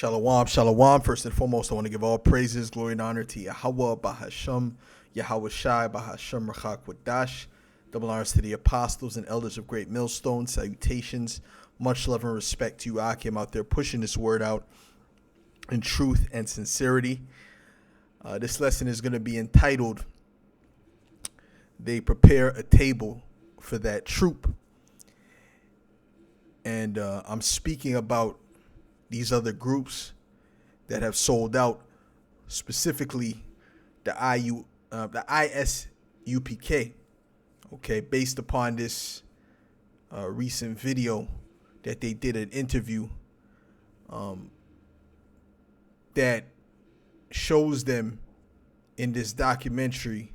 Shalom, shalom. First and foremost, I want to give all praises, glory, and honor to Yahweh, Bahasham, Yahweh Shai, Bahasham, Rachak, Wadash. Double honors to the apostles and elders of Great Millstone. Salutations, much love and respect to you, Akim, out there pushing this word out in truth and sincerity. This lesson is going to be entitled, They Prepare a Table for That Troop. And I'm speaking about these other groups that have sold out, specifically the ISUPK, okay, based upon this recent video that they did an interview that shows them in this documentary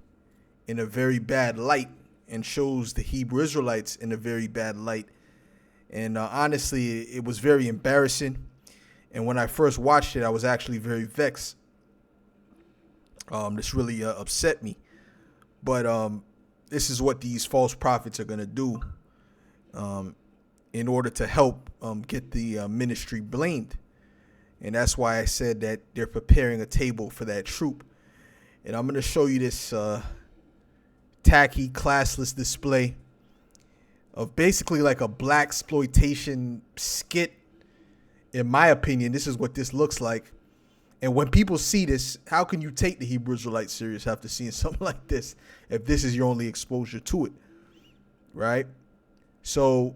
in a very bad light and shows the Hebrew Israelites in a very bad light. And honestly, it was very embarrassing. And when I first watched it, I was actually very vexed. This really upset me. But this is what these false prophets are going to do in order to help get the ministry blamed. And that's why I said that they're preparing a table for that troop. And I'm going to show you this tacky, classless display of basically like a black exploitation skit. In my opinion, this is what this looks like. And when people see this, how can you take the Hebrew Israelites serious after seeing something like this if this is your only exposure to it, right? So,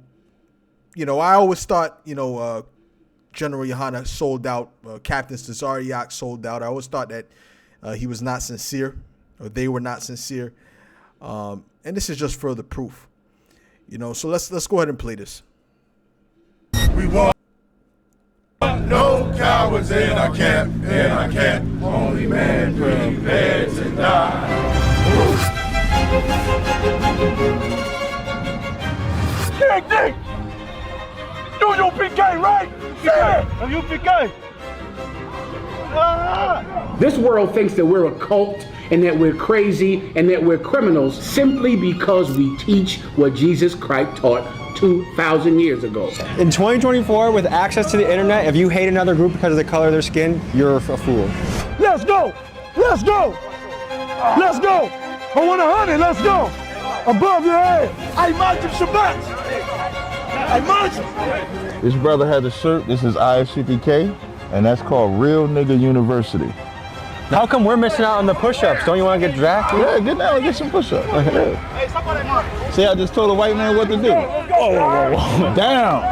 I always thought, General Yohana sold out, Captain Cesariak sold out. I always thought that he was not sincere, or they were not sincere. And this is just further proof, So let's go ahead and play this. We want no cowards in our camp, Only men prepared to die. Dick! You UPK, right? Yeah, UPK. This world thinks that we're a cult and that we're crazy and that we're criminals simply because we teach what Jesus Christ taught 2,000 years ago. In 2024, with access to the internet, if you hate another group because of the color of their skin, you're a fool. Let's go! Let's go! Let's go! I want 100, let's go! Above your head! I imagine Shabbat! I imagine! This brother has a shirt, this is ISUPK, and that's called Real Nigga University. How come we're missing out on the push-ups? Don't you want to get drafted? Yeah, get down and get some push-ups. Hey, see, I just told a white man what to do. Whoa. Down.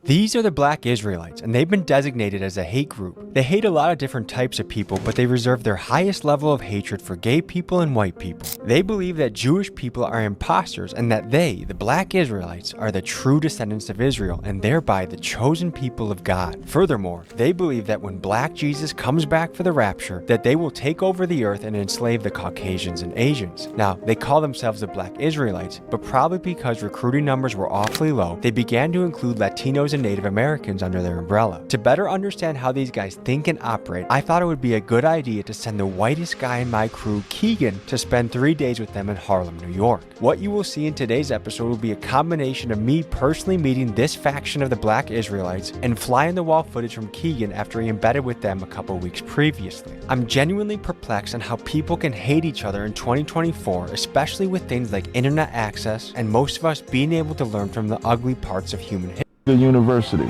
These are the Black Israelites, and they've been designated as a hate group. They hate a lot of different types of people, but they reserve their highest level of hatred for gay people and white people. They believe that Jewish people are imposters and that they, the Black Israelites, are the true descendants of Israel and thereby the chosen people of God. Furthermore, they believe that when Black Jesus comes back for the rapture, that they will take over the earth and enslave the Caucasians and Asians. Now, they call themselves the Black Israelites, but probably because recruiting numbers were awfully low, they began to include Latinos and Native Americans under their umbrella. To better understand how these guys think and operate, I thought it would be a good idea to send the whitest guy in my crew, Keegan, to spend 3 days with them in Harlem, New York. What you will see in today's episode will be a combination of me personally meeting this faction of the Black Israelites and fly-in-the-wall footage from Keegan after he embedded with them a couple weeks previously. I'm genuinely perplexed on how people can hate each other in 2024, especially with things like internet access and most of us being able to learn from the ugly parts of human history. University.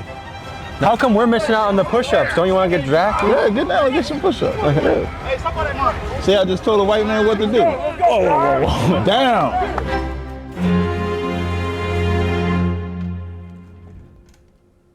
How come we're missing out on the push-ups? Don't you want to get drafted? Yeah, get down and get some push-ups. See, I just told a white man what to do. Whoa. Down.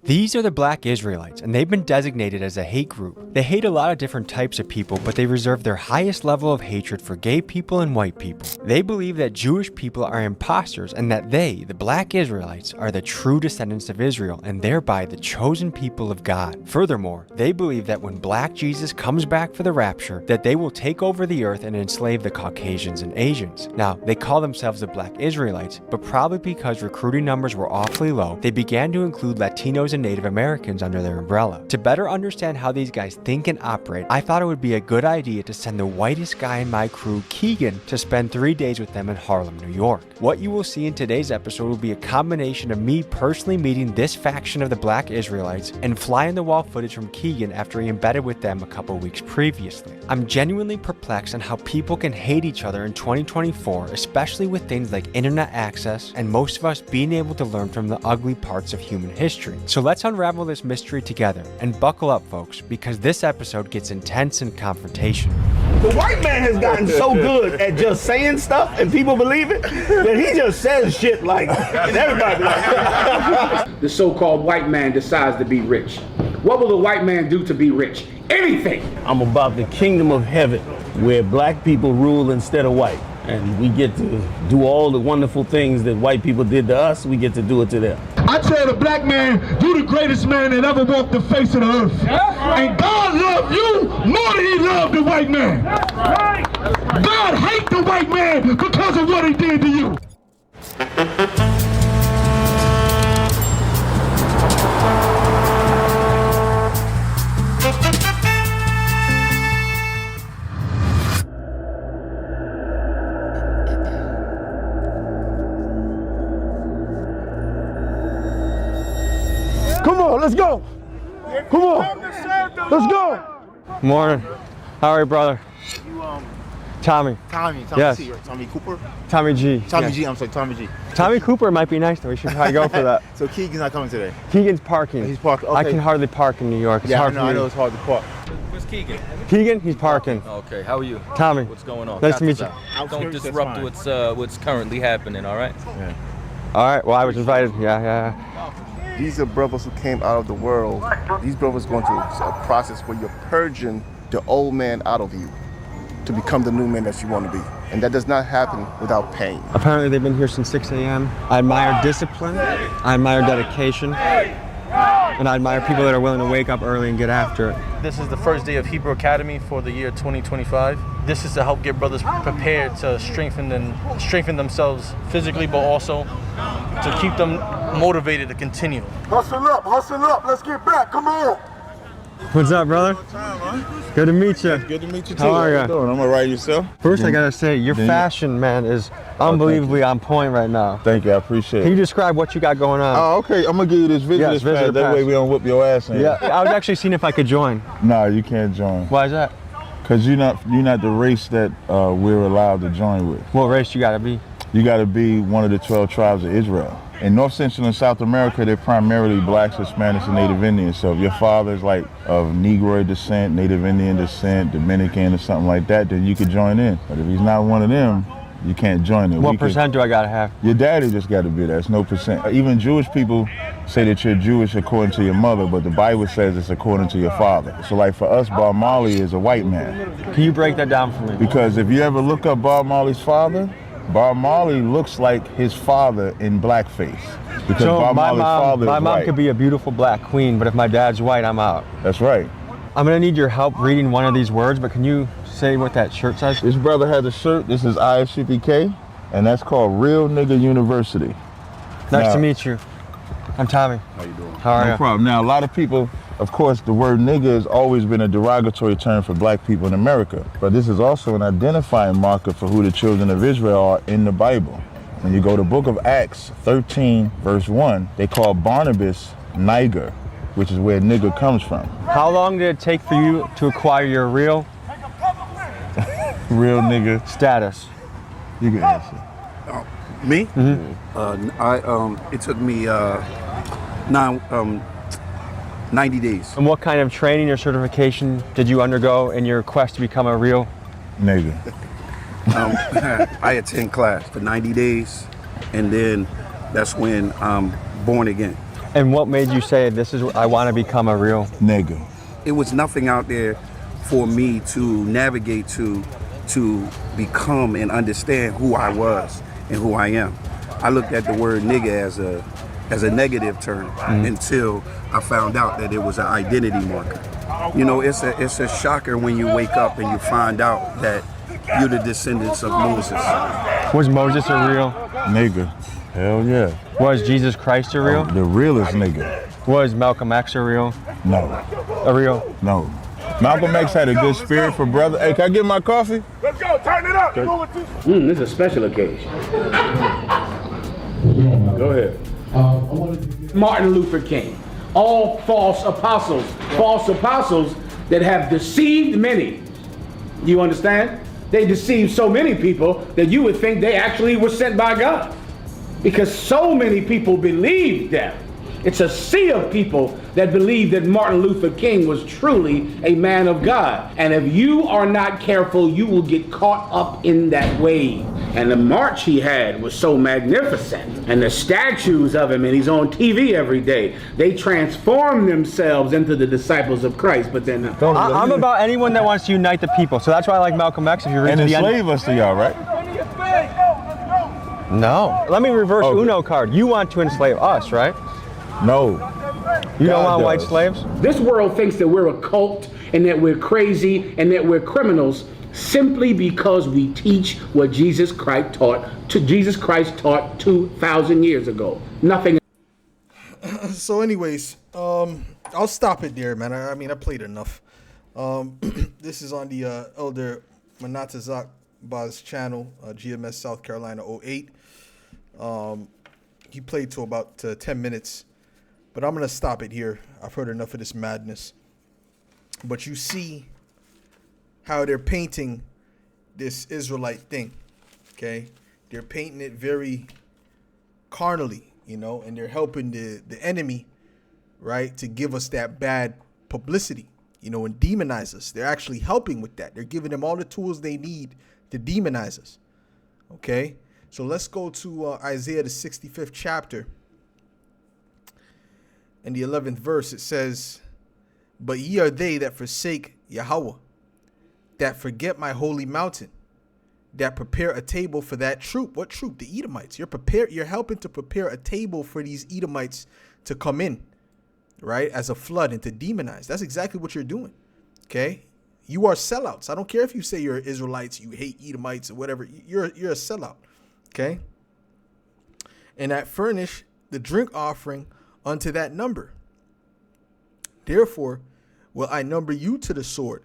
These are the Black Israelites, and they've been designated as a hate group. They hate a lot of different types of people, but they reserve their highest level of hatred for gay people and white people. They believe that Jewish people are imposters and that they, the Black Israelites, are the true descendants of Israel and thereby the chosen people of God. Furthermore, they believe that when Black Jesus comes back for the rapture, that they will take over the earth and enslave the Caucasians and Asians. Now, they call themselves the Black Israelites, but probably because recruiting numbers were awfully low, they began to include Latinos and Native Americans under their umbrella. To better understand how these guys think and operate, I thought it would be a good idea to send the whitest guy in my crew, Keegan, to spend 3 days with them in Harlem, New York. What you will see in today's episode will be a combination of me personally meeting this faction of the Black Israelites and fly-in-the-wall footage from Keegan after he embedded with them a couple weeks previously. I'm genuinely perplexed on how people can hate each other in 2024, especially with things like internet access and most of us being able to learn from the ugly parts of human history. So let's unravel this mystery together, and buckle up folks, because this episode gets intense and confrontational. The white man has gotten so good at just saying stuff and people believe it that he just says shit like, and everybody like. The so-called white man decides to be rich. What will the white man do to be rich? Anything. I'm about the kingdom of heaven where black people rule instead of white. And we get to do all the wonderful things that white people did to us, we get to do it to them. I tell the black man, you the greatest man that ever walked the face of the earth. And God loved you more than he loved the white man. God hates the white man because of what he did to you. Come on, let's go. Come on, let's go. Morning. How are you, brother? Tommy. Tommy Yes. C, right? Tommy Cooper? Tommy G. Tommy Yeah. G, I'm sorry, Tommy G. Tommy Cooper might be nice though. We should probably go for that. So Keegan's not coming today? Keegan's parking. He's parking, I okay. can hardly park in New York. It's Yeah, hard I know, for me. I know it's hard to park. Where's Keegan? Keegan, he's parking. Okay, how are you? Tommy. What's going on? Nice to meet you. Don't Outskirts, that's disrupt fine. what's currently happening, all right? Yeah. All right. Well, I was invited. Yeah. These are brothers who came out of the world. These brothers going through a process where you're purging the old man out of you to become the new man that you want to be. And that does not happen without pain. Apparently, they've been here since 6 a.m. I admire discipline. I admire dedication. And I admire people that are willing to wake up early and get after it. This is the first day of Hebrew Academy for the year 2025. This is to help get brothers prepared to strengthen themselves physically, but also to keep them motivated to continue. Hustle up, let's get back, come on. What's up, brother? Good to meet you. Good to meet you too. How are you? doing? I'm all right, yourself? First, I gotta say, your fashion, man, is unbelievably on point right now. Thank you, I appreciate it. Can you describe what you got going on? Oh, okay, I'm gonna give you this visitor Yes, pass. visitor That way pass. we don't whip your ass in. Yeah, I was actually seeing if I could join. No, you can't join. Why is that? Cause you're not the race that we're allowed to join with. What race you gotta be? You gotta be one of the 12 tribes of Israel. In North Central and South America, they're primarily blacks, Hispanics, and Native Indians. So if your father's like of Negroid descent, Native Indian descent, Dominican or something like that, then you could join in. But if he's not one of them, you can't join in. What percent do I gotta have? Your daddy just gotta be there, it's no percent. Even Jewish people say that you're Jewish according to your mother, but the Bible says it's according to your father. So like for us, Bob Marley is a white man. Can you break that down for me? Because if you ever look up Bob Marley's father, Bob Marley looks like his father in blackface. Because So Bob Marley's father my is mom white. could be a beautiful black queen, but if my dad's white, I'm out. That's right. I'm gonna need your help reading one of these words, but can you say what that shirt says? This brother has a shirt, this is ISCPK, and that's called Real Nigga University. Nice Now- to meet you. I'm Tommy. How you doing? How are No you? problem. Now, a lot of people, of course, the word nigga has always been a derogatory term for black people in America. But this is also an identifying marker for who the children of Israel are in the Bible. When you go to book of Acts 13, verse 1, they call Barnabas Niger, which is where nigga comes from. How long did it take for you to acquire your real nigga status? You can answer. Me? It took me 90 days. And what kind of training or certification did you undergo in your quest to become a real nigga? I attend class for 90 days, and then that's when I'm born again. And what made you say, this is, I want to become a real nigga? It was nothing out there for me to navigate to become and understand who I was and who I am. I looked at the word nigga as a negative term until I found out that it was an identity marker. You know, it's a shocker when you wake up and you find out that you're the descendants of Moses. Was Moses a real nigga? Hell yeah. Was Jesus Christ a real? The realest nigga. Was Malcolm X a real? No. A real? No. Malcolm X had a good spirit for brother. Hey, can I get my coffee? Let's go, turn it up. This is a special occasion. Go ahead. Martin Luther King. All false apostles that have deceived many. You understand? They deceived so many people that you would think they actually were sent by God, because so many people believed them. It's a sea of people that believe that Martin Luther King was truly a man of God. And if you are not careful, you will get caught up in that wave. And the march he had was so magnificent. And the statues of him, and he's on TV every day, they transform themselves into the disciples of Christ. But then I'm about anyone that wants to unite the people. So that's why I like Malcolm X. If you read And to the enslave end. us to y'all, right? No. Let me reverse Uno card. You want to enslave us, right? No. You don't God want white does. slaves? this world thinks that we're a cult and that we're crazy and that we're criminals simply because we teach what Jesus Christ taught 2,000 years ago. Nothing. So anyways, I'll stop it there, man. I mean, I played enough. This is on the Elder Manatazak Baz channel, GMS South Carolina 08. He played to about 10 minutes, but I'm going to stop it here. I've heard enough of this madness. But you see how they're painting this Israelite thing, okay? They're painting it very carnally, you know, and they're helping the enemy, right, to give us that bad publicity, you know, and demonize us. They're actually helping with that. They're giving them all the tools they need to demonize us, okay? So let's go to Isaiah, the 65th chapter. In the 11th verse, it says, "But ye are they that forsake Yahweh, that forget my holy mountain, that prepare a table for that troop." What troop? The Edomites. You're helping to prepare a table for these Edomites to come in, right, as a flood and to demonize. That's exactly what you're doing, okay? You are sellouts. I don't care if you say you're Israelites, you hate Edomites or whatever. You're a sellout, okay? And that furnish the drink offering unto that number. Therefore will I number you to the sword,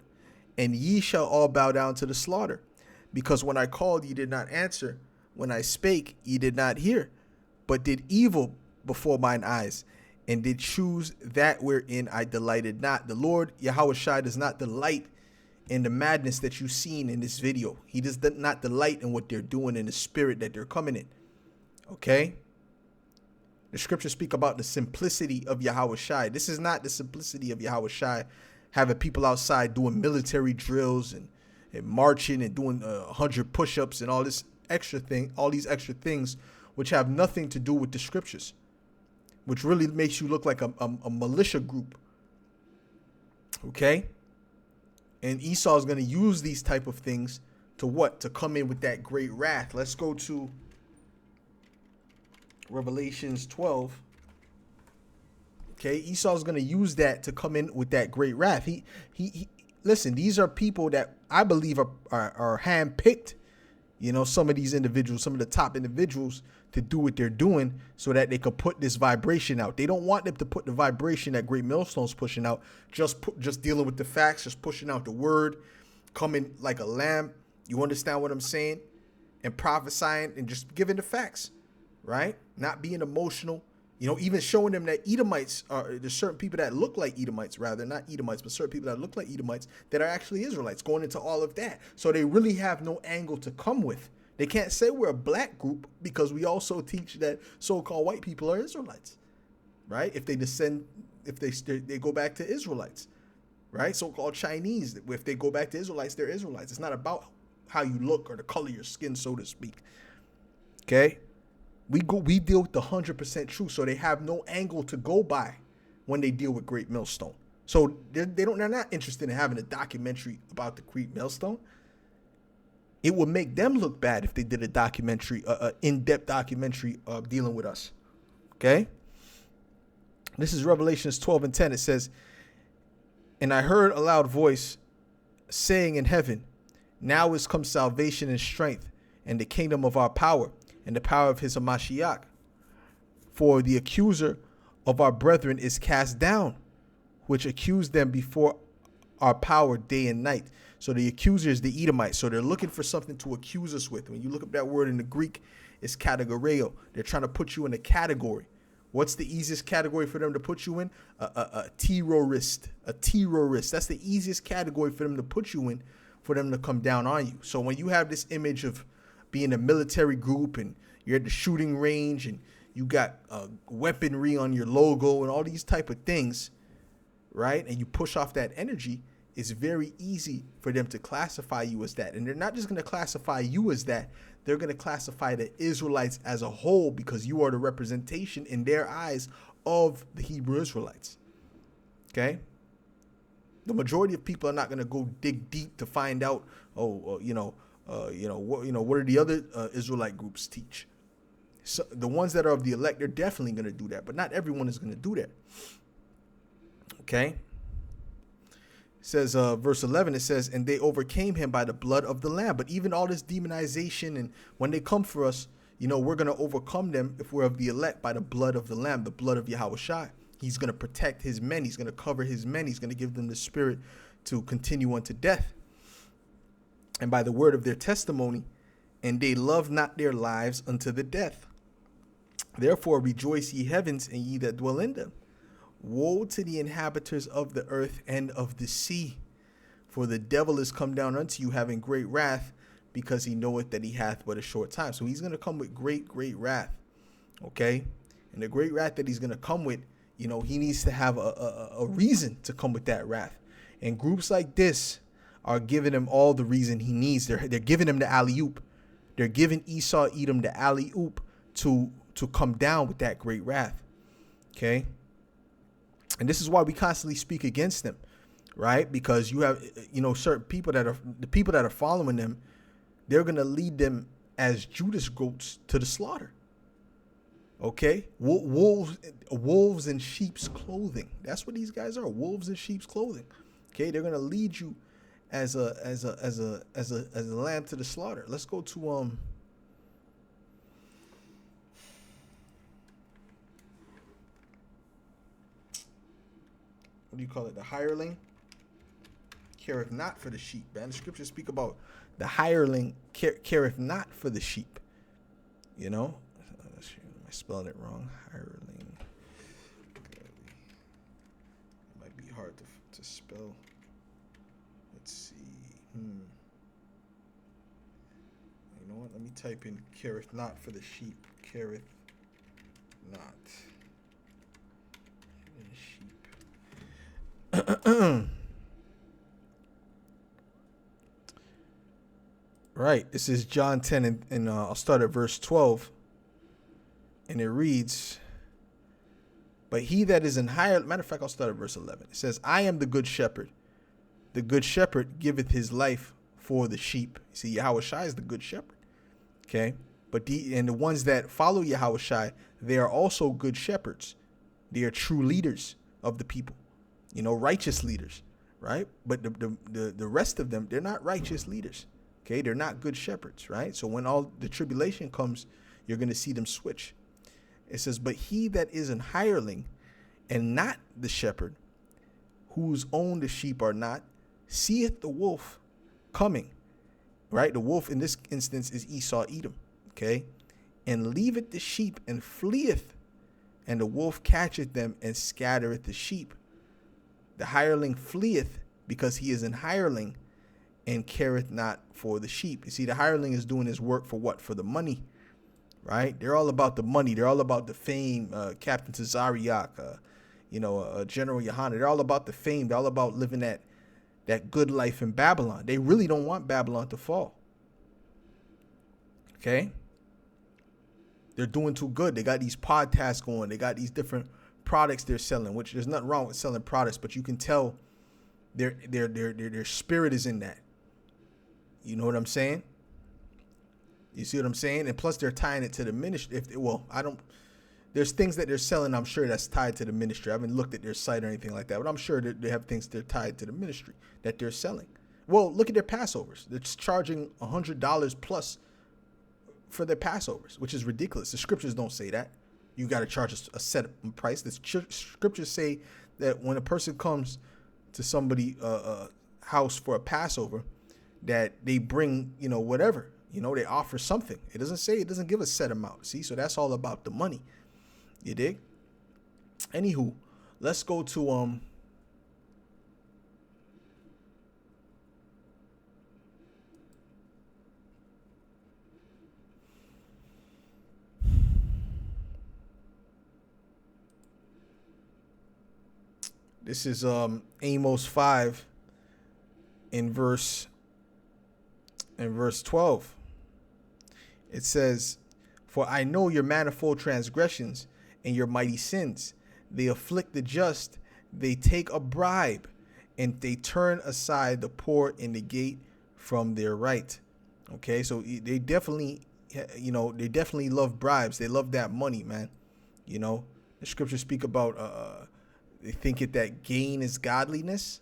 and ye shall all bow down to the slaughter. Because when I called, ye did not answer. When I spake, ye did not hear, but did evil before mine eyes, and did choose that wherein I delighted not. The Lord Yahweh Shai does not delight in the madness that you've seen in this video. He does not delight in what they're doing in the spirit that they're coming in. Okay? The scriptures speak about the simplicity of Yahweh Shai. This is not the simplicity of Yahweh Shai, having people outside doing military drills and marching and doing 100 push-ups and all this extra thing, all these extra things, which have nothing to do with the scriptures, which really makes you look like a militia group. Okay? And Esau is going to use these type of things to what? To come in with that great wrath. Let's go to Revelations 12. Okay, Esau is going to use that to come in with that great wrath. He listen, these are people that I believe are handpicked, you know, some of these individuals, some of the top individuals, to do what they're doing so that they could put this vibration out. They don't want them to put the vibration that Great Millstone's pushing out, just dealing with the facts, just pushing out the word, coming like a lamb. You understand what I'm saying? And prophesying and just giving the facts, right? Not being emotional. You know, even showing them that Edomites there's certain people that look like Edomites, rather, not Edomites, but certain people that look like Edomites that are actually Israelites, going into all of that. So they really have no angle to come with. They can't say we're a black group because we also teach that so-called white people are Israelites, right? If they they go back to Israelites, right? So-called Chinese, if they go back to Israelites, they're Israelites. It's not about how you look or the color of your skin, so to speak. Okay? We deal with the 100% truth, so they have no angle to go by when they deal with Great Millstone. So they're not interested in having a documentary about the Great Millstone. It would make them look bad if they did a documentary, in-depth documentary dealing with us. Okay? This is Revelations 12:10. It says, "And I heard a loud voice saying in heaven, now is come salvation and strength, and the kingdom of our power, and the power of his Hamashiach. For the accuser of our brethren is cast down, which accuse them before our power day and night. So the accuser is the Edomites. So they're looking for something to accuse us with. When you look up that word in the Greek, it's categoreo. They're trying to put you in a category. What's the easiest category for them to put you in? A terrorist. A terrorist. That's the easiest category for them to put you in, for them to come down on you. So when you have this image of being a military group and you're at the shooting range and you got weaponry on your logo and all these type of things, right? And you push off that energy, it's very easy for them to classify you as that. And they're not just going to classify you as that. They're going to classify the Israelites as a whole, because you are the representation in their eyes of the Hebrew Israelites. Okay? The majority of people are not going to go dig deep to find out, what do the other Israelite groups teach? So the ones that are of the elect, they're definitely going to do that, but not everyone is going to do that. Okay? It says, verse 11, it says, and they overcame him by the blood of the Lamb. But even all this demonization, and when they come for us, we're going to overcome them if we're of the elect by the blood of the Lamb, the blood of Yahushua. He's going to protect his men. He's going to cover his men. He's going to give them the spirit to continue unto death. And by the word of their testimony, and they love not their lives unto the death. Therefore rejoice, ye heavens, and ye that dwell in them. Woe to the inhabitants of the earth and of the sea, for the devil is come down unto you having great wrath, because he knoweth that he hath but a short time. So he's going to come with great wrath. Okay? And the great wrath that he's going to come with, he needs to have a reason to come with that wrath. And groups like this are giving him all the reason he needs. They're giving him the alley-oop. They're giving Esau, Edom, the alley-oop to come down with that great wrath. Okay? And this is why we constantly speak against them, right? Because you have, certain people that are following them, they're going to lead them as Judas goats to the slaughter. Okay? Wolves in sheep's clothing. That's what these guys are. Wolves in sheep's clothing. Okay? They're going to lead you as a lamb to the slaughter. Let's go to what do you call it? The hireling careth not for the sheep, man. The scriptures speak about the hireling careth not for the sheep. Am I spelling it wrong? Hireling. It might be hard to spell. Let's see. You know what? Let me type in careth not for the sheep. Careth not. Right. This is John 10, and I'll start at verse 12. And it reads, but he that is in higher, matter of fact, I'll start at verse 11. It says, I am the good shepherd. The good shepherd giveth his life for the sheep. You see, Yahushua is the good shepherd. Okay. But the ones that follow Yahushua, they are also good shepherds. They are true leaders of the people. Righteous leaders, right? But the rest of them, they're not righteous leaders. Okay, they're not good shepherds, right? So when all the tribulation comes, you're going to see them switch. It says, but he that is an hireling and not the shepherd, whose own the sheep are not, seeth the wolf coming, right? The wolf in this instance is Esau, Edom, okay? And leaveth the sheep and fleeth, and the wolf catcheth them and scattereth the sheep. The hireling fleeth because he is an hireling and careth not for the sheep. You see, the hireling is doing his work for what? For the money, right? They're all about the money. They're all about the fame. Captain Tazariak, General Yohana. They're all about the fame. They're all about living that good life in Babylon. They really don't want Babylon to fall. Okay? They're doing too good. They got these podcasts going. They got these different products they're selling, which there's nothing wrong with selling products, but you can tell their spirit is in that. You know what I'm saying? You see what I'm saying? And plus they're tying it to the ministry. There's things that they're selling, I'm sure, that's tied to the ministry. I haven't looked at their site or anything like that, but I'm sure that they have things that are tied to the ministry that they're selling. Well, look at their Passovers. They're charging $100 plus for their Passovers, which is ridiculous. The scriptures don't say that. you got to charge a set price. The scriptures say that when a person comes to somebody house for a Passover, that they bring, whatever, they offer something. It doesn't give a set amount. See, so that's all about the money. You dig? Anywho, let's go to this is Amos 5 in verse 12. It says, "For I know your manifold transgressions and your mighty sins. They afflict the just, they take a bribe, and they turn aside the poor in the gate from their right." Okay, so they definitely love bribes. They love that money, man. The scriptures speak about they think that gain is godliness,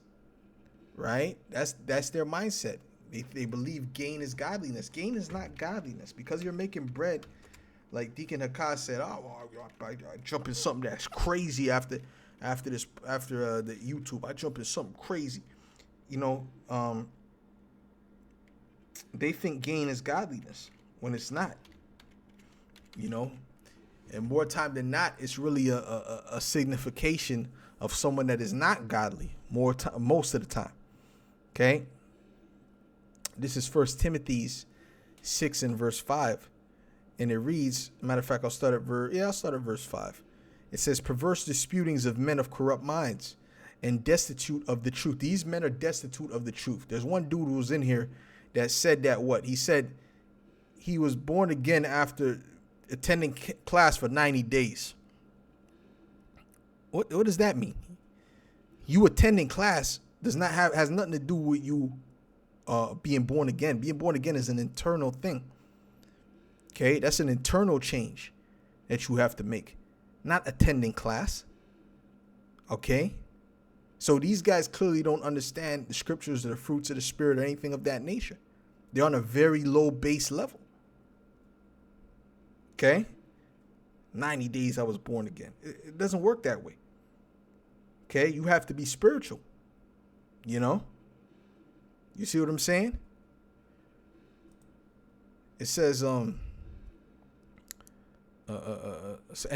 right? That's their mindset. They believe gain is godliness. Gain is not godliness, because you're making bread. Like Deacon Hakas said, I jump in something that's crazy after the YouTube. I jump in something crazy. They think gain is godliness when it's not. And more time than not, it's really a signification of someone that is not godly. Most of the time. Okay. This is 1 Timothy 6 and verse 5. And it reads, matter of fact, I'll start at verse 5. It says, "Perverse disputings of men of corrupt minds and destitute of the truth." These men are destitute of the truth. There's one dude who was in here that said that he said he was born again after attending class for 90 days. What does that mean? You attending class has nothing to do with you being born again. Being born again is an internal thing. Okay, that's an internal change that you have to make, not attending class. Okay, so these guys clearly don't understand the scriptures or the fruits of the spirit or anything of that nature. They're on a very low base level. Okay, 90 days I was born again. It doesn't work that way. Okay, you have to be spiritual. You see what I'm saying? It says, and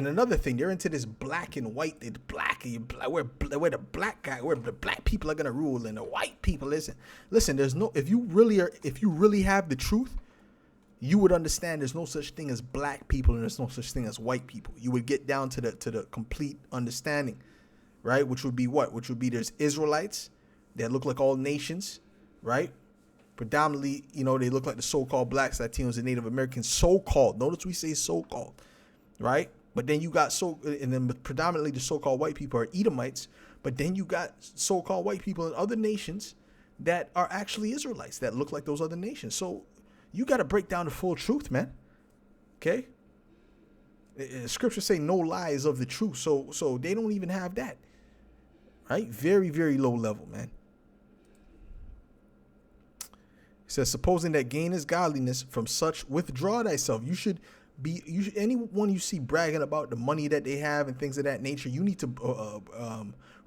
another thing, they're into this black and white. Where the black people are gonna rule and the white people. Listen. There's no. If you really have the truth, you would understand. There's no such thing as black people and there's no such thing as white people. You would get down to the complete understanding, right? Which would be what? Which would be there's Israelites that look like all nations, right? Predominantly, they look like the so-called blacks, Latinos, and Native Americans. So-called. Notice we say so-called. Right? But then you got and then predominantly the so-called white people are Edomites, but then you got so-called white people in other nations that are actually Israelites that look like those other nations. So you got to break down the full truth, man. Okay? Scriptures say no lie is of the truth. So they don't even have that. Right? Very, very low level, man. It says, "Supposing that gain is godliness, from such withdraw thyself." Anyone you see bragging about the money that they have and things of that nature, you need to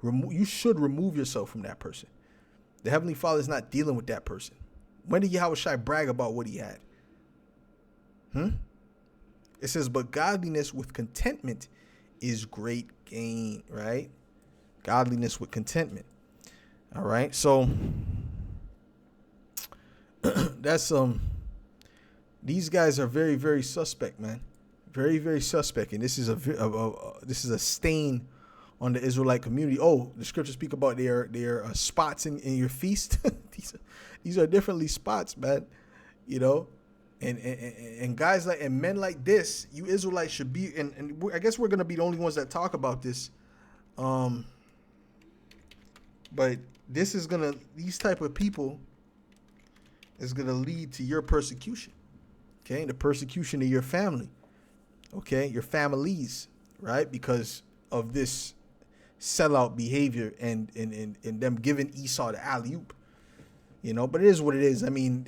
you should remove yourself from that person. The Heavenly Father is not dealing with that person. When did Yahushua brag about what he had? It says, "But godliness with contentment is great gain," right? Godliness with contentment. All right. So that's these guys are very, very suspect, man. Very, very suspect. And this is a stain on the Israelite community. Oh, the scriptures speak about their spots in your feast. these are definitely spots, man. And guys and men like this, you Israelites should be. And I guess we're gonna be the only ones that talk about this. But these type of people is gonna lead to your persecution. Okay, the persecution of your family, okay, your families, right? Because of this sellout behavior and them giving Esau the alley-oop, but it is what it is. I mean,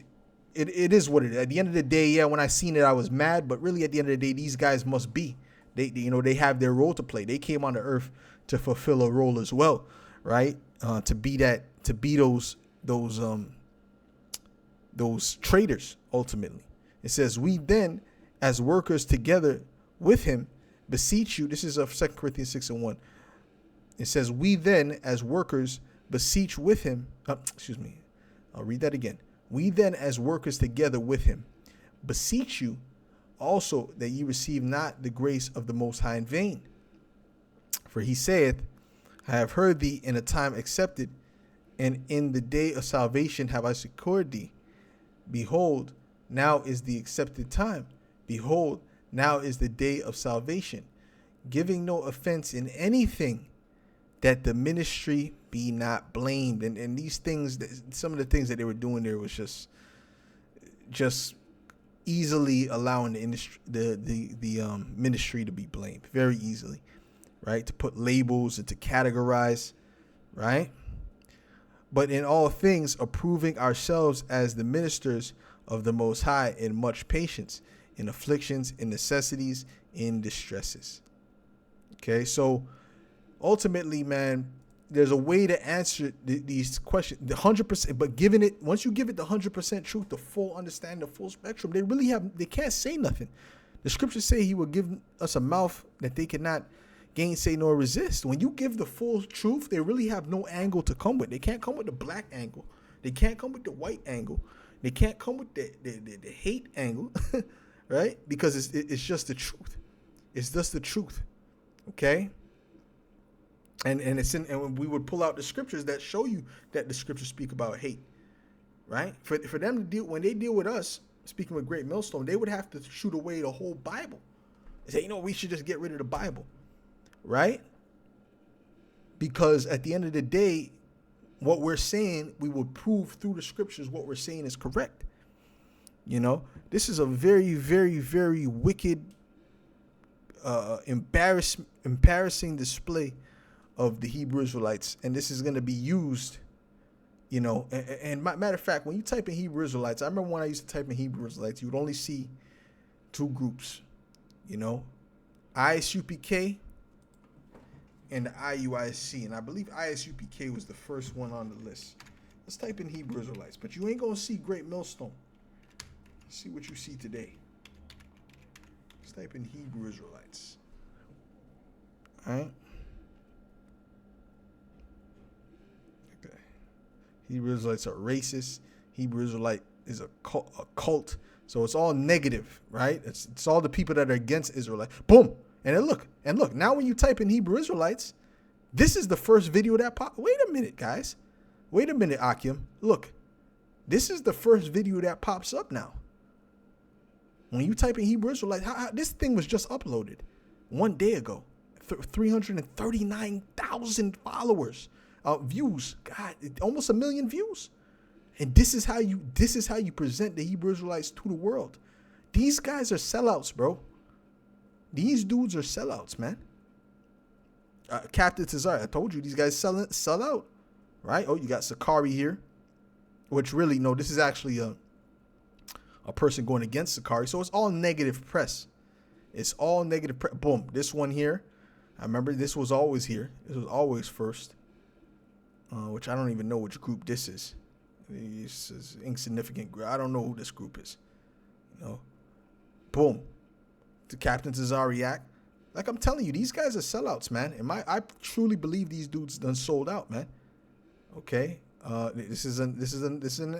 it is what it is. At the end of the day, yeah, when I seen it, I was mad, but really at the end of the day, these guys must be They have their role to play. They came on the earth to fulfill a role as well, right? To be those traitors ultimately. It says, we then, as workers together with him, beseech you. This is of 2 Corinthians 6:1. It says, we then, as workers, beseech with him. I'll read that again. We then, as workers together with him, beseech you also that ye receive not the grace of the Most High in vain. For he saith, I have heard thee in a time accepted, and in the day of salvation have I secured thee. Behold, now is the accepted time. Behold, now is the day of salvation, giving no offense in anything, that the ministry be not blamed. And these things, some of the things that they were doing there was just easily allowing the industry, the ministry to be blamed very easily, right? To put labels and to categorize, right? But in all things, approving ourselves as the ministers of the Most High in much patience, in afflictions, in necessities, in distresses. Okay, so ultimately, man, there's a way to answer these questions, the 100%. But giving it, once you give it the 100% truth, the full understanding, the full spectrum, they can't say nothing. The scriptures say he will give us a mouth that they cannot gainsay nor resist. When you give the full truth, they really have no angle to come with. They can't come with the black angle. They can't come with the white angle. They can't come with the hate angle, right? Because it's just the truth. It's just the truth, okay? And and we would pull out the scriptures that show you that the scriptures speak about hate, right? For them to deal, when they deal with us, speaking with Great Millstone, they would have to shoot away the whole Bible. They say, we should just get rid of the Bible, right? Because at the end of the day, what we're saying, we will prove through the scriptures what we're saying is correct. This is a very, very, very wicked, embarrassing display of the Hebrew Israelites, and this is going to be used, and matter of fact, when you type in Hebrew Israelites, I remember when I used to type in Hebrew Israelites, you would only see two groups, ISUPK and the IUIC, and I believe ISUPK was the first one on the list. Let's type in Hebrew Israelites, but you ain't gonna see Great Millstone. Let's see what you see today. Let's type in Hebrew Israelites. All right. Okay. Hebrew Israelites are racist. Hebrew Israelite is a cult. So it's all negative, right? It's all the people that are against Israelite. Boom. And then look. Now when you type in Hebrew Israelites, this is the first video that popped. Wait a minute, guys. Wait a minute, Akim. Look. This is the first video that pops up now. When you type in Hebrew Israelites, this thing was just uploaded 1 day ago. 339,000 followers, views. God, almost 1 million views. And this is how you present the Hebrew Israelites to the world. These guys are sellouts, bro. These dudes are sellouts, man. Captain Tazar, I told you these guys sell out, right? Oh, you got Sakari here, which really, no, this is actually a person going against Sakari. So it's all negative press. It's all negative press. Boom. This one here, I remember this was always here. This was always first, which I don't even know which group this is. This is insignificant group. I don't know who this group is. Boom. To Captain Tazariak. Like I'm telling you, these guys are sellouts, man. And I truly believe these dudes done sold out, man. Okay. This is an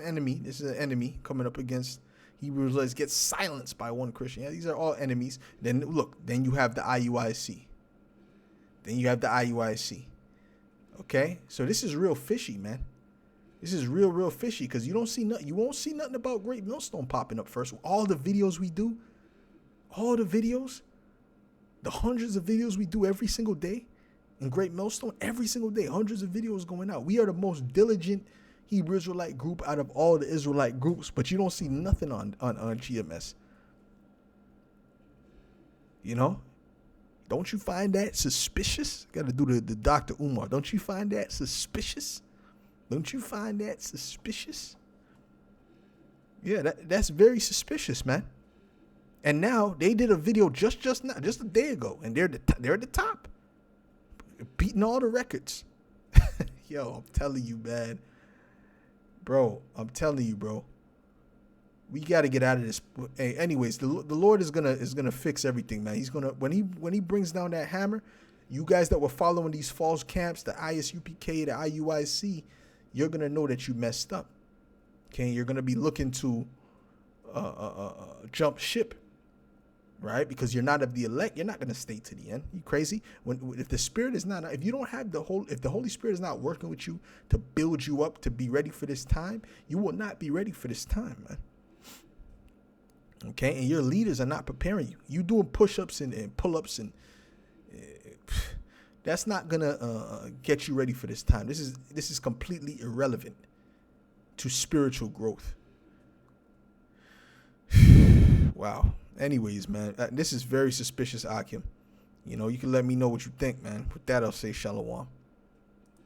enemy. This is an enemy coming up against Hebrew Israelites. Get silenced by one Christian. Yeah, these are all enemies. Then look, then you have the IUIC. Okay. So this is real fishy, man. This is real fishy because you won't see nothing about Great Millstone popping up first. All the videos we do, the hundreds of videos we do every single day in Great Millstone, every single day, hundreds of videos going out. We are the most diligent Hebrew Israelite group out of all the Israelite groups, but you don't see nothing on GMS. Don't you find that suspicious? Got to do the Dr. Umar. Don't you find that suspicious? Yeah, that's very suspicious, man. And now they did a video just a day ago, and they're at the top, beating all the records. Yo, I'm telling you, man, bro. I'm telling you, bro. We got to get out of this. Hey, anyways, the Lord is gonna fix everything, man. He's gonna when he brings down that hammer. You guys that were following these false camps, the ISUPK, the IUIC, you're gonna know that you messed up. Okay, you're gonna be looking to jump ship, right? Because you're not of the elect. You're not gonna stay to the end. You crazy? If the Spirit is not, if you don't have if the Holy Spirit is not working with you to build you up to be ready for this time, you will not be ready for this time, man. Okay, and your leaders are not preparing you. You doing push-ups and pull-ups and that's not gonna get you ready for this time. This is completely irrelevant to spiritual growth. Wow. Anyways, man, this is very suspicious, Akim. You know, you can let me know what you think, man. With that, I'll say shalom.